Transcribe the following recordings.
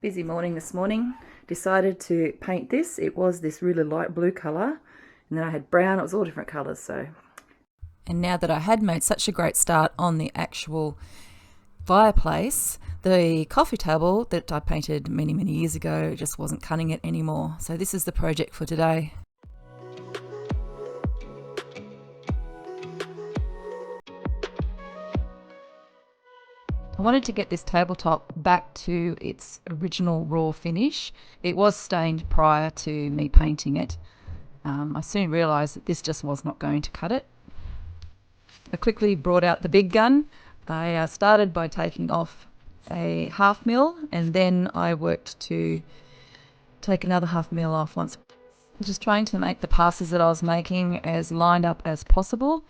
Busy morning this morning. Decided to paint this. It was this really light blue colour, and then I had brown. It was all different colours. So, and now that I had made such a great start on the actual fireplace, the coffee table that I painted many years ago just wasn't cutting it anymore. So this is the project for today. I wanted to get this tabletop back to its original raw finish. It was stained prior to me painting it. I soon realised that this just was not going to cut it. I quickly brought out the big gun. I started by taking off a 1/2 mil, and then I worked to take another 1/2 mil off once. Just trying to make the passes that I was making as lined up as possible,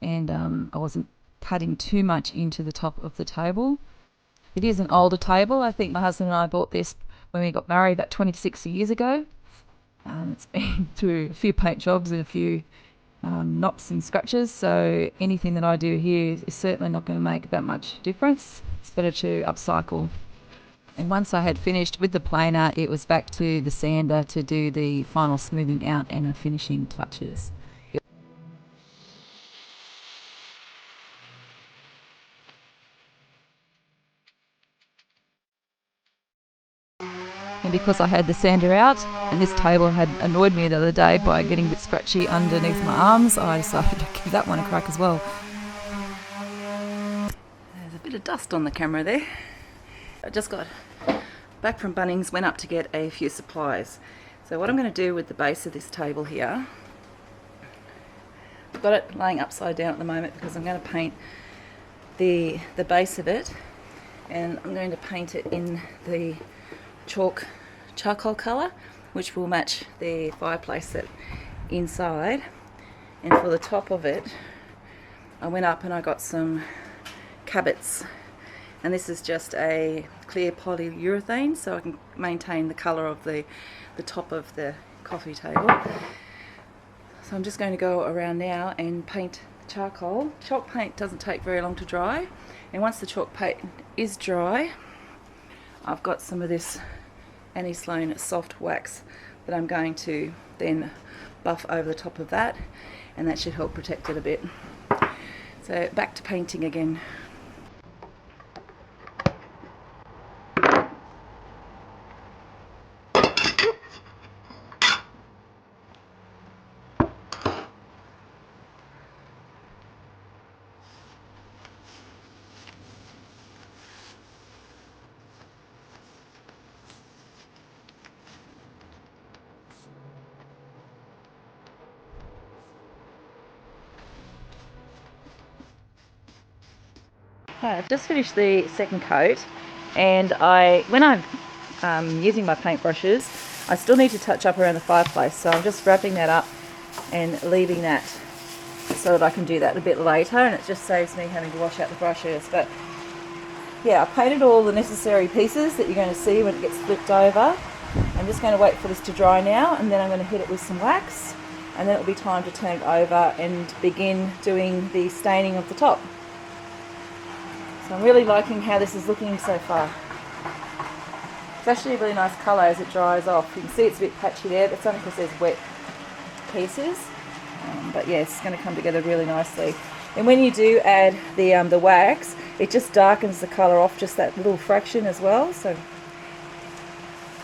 and I wasn't cutting too much into the top of the table. It is an older table. I think my husband and I bought this when we got married about 26 years ago. It's been through a few paint jobs and a few knocks and scratches, so anything that I do here is certainly not going to make that much difference. It's better to upcycle. And once I had finished with the planer, it was back to the sander to do the final smoothing out and the finishing touches. And because I had the sander out, and this table had annoyed me the other day by getting a bit scratchy underneath my arms, I decided to give that one a crack as well. There's a bit of dust on the camera there. I just got back from Bunnings, went up to get a few supplies. So what I'm going to do with the base of this table here, I've got it laying upside down at the moment because I'm going to paint the base of it, and I'm going to paint it in the chalk charcoal colour, which will match the fireplace set inside. And for the top of it, I went up and I got some cabots, and this is just a clear polyurethane, so I can maintain the colour of the top of the coffee table. So I'm just going to go around now and paint charcoal. Chalk paint doesn't take very long to dry, and once the chalk paint is dry, I've got some of this Annie Sloan soft wax that I'm going to then buff over the top of that, and that should help protect it a bit. So back to painting again. I've just finished the second coat, and when I'm using my paintbrushes, I still need to touch up around the fireplace, so I'm just wrapping that up and leaving that so that I can do that a bit later, and it just saves me having to wash out the brushes. But yeah, I painted all the necessary pieces that you're going to see when it gets flipped over. I'm just going to wait for this to dry now, and then I'm going to hit it with some wax, and then it'll be time to turn it over and begin doing the staining of the top. So I'm really liking how this is looking so far. It's actually a really nice colour as it dries off. You can see it's a bit patchy there, that's only because there's wet pieces. But yeah, it's going to come together really nicely. And when you do add the wax, it just darkens the colour off just that little fraction as well. So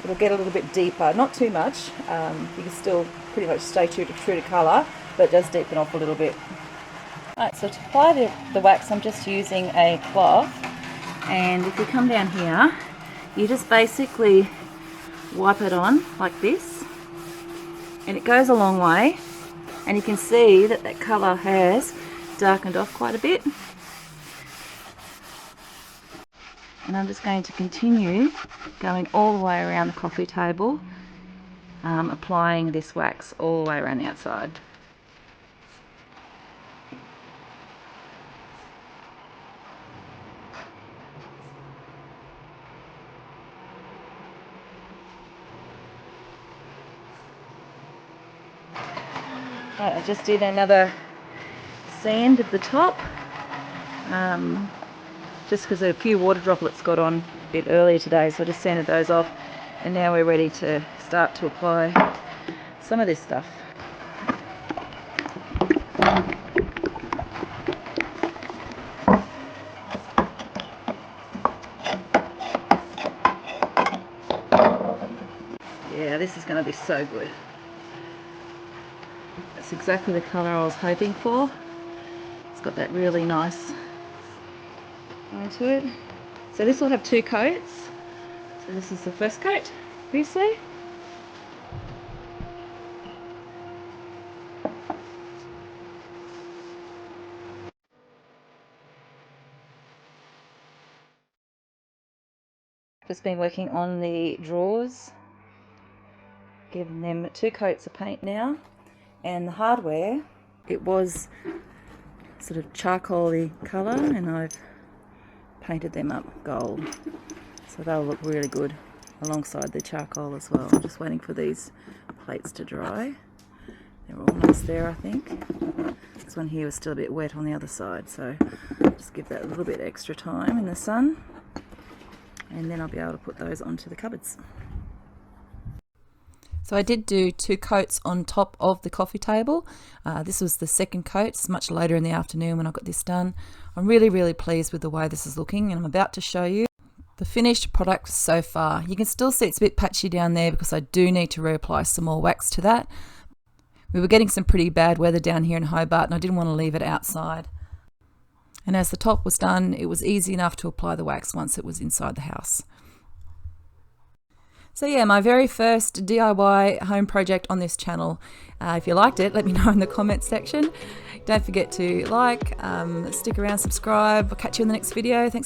it'll get a little bit deeper, not too much. You can still pretty much stay true to colour, but it does deepen off a little bit. Right, so to apply the wax, I'm just using a cloth, and if you come down here, you just basically wipe it on like this, and it goes a long way, and you can see that that colour has darkened off quite a bit. And I'm just going to continue going all the way around the coffee table, applying this wax all the way around the outside. Right, I just did another sand of the top, just because a few water droplets got on a bit earlier today, so I just sanded those off, and now we're ready to start to apply some of this stuff. Yeah, this is going to be so good. That's exactly the colour I was hoping for. It's got that really nice line to it. So this will have 2 coats. So this is the first coat, obviously. Just been working on the drawers, giving them 2 coats of paint now, and the hardware, it was sort of charcoaly colour, and I've painted them up gold, so they'll look really good alongside the charcoal as well. I'm just waiting for these plates to dry. They're almost there, I think. This one here was still a bit wet on the other side, so just give that a little bit extra time in the sun, and then I'll be able to put those onto the cupboards. So I did do 2 coats on top of the coffee table. This was the second coat. It's much later in the afternoon when I got this done. I'm really pleased with the way this is looking, and I'm about to show you the finished product so far. You can still see it's a bit patchy down there because I do need to reapply some more wax to that. We were getting some pretty bad weather down here in Hobart, and I didn't want to leave it outside. And as the top was done, it was easy enough to apply the wax once it was inside the house. So yeah, my very first DIY home project on this channel. If you liked it, let me know in the comments section. Don't forget to like, stick around, subscribe. I'll catch you in the next video. Thanks.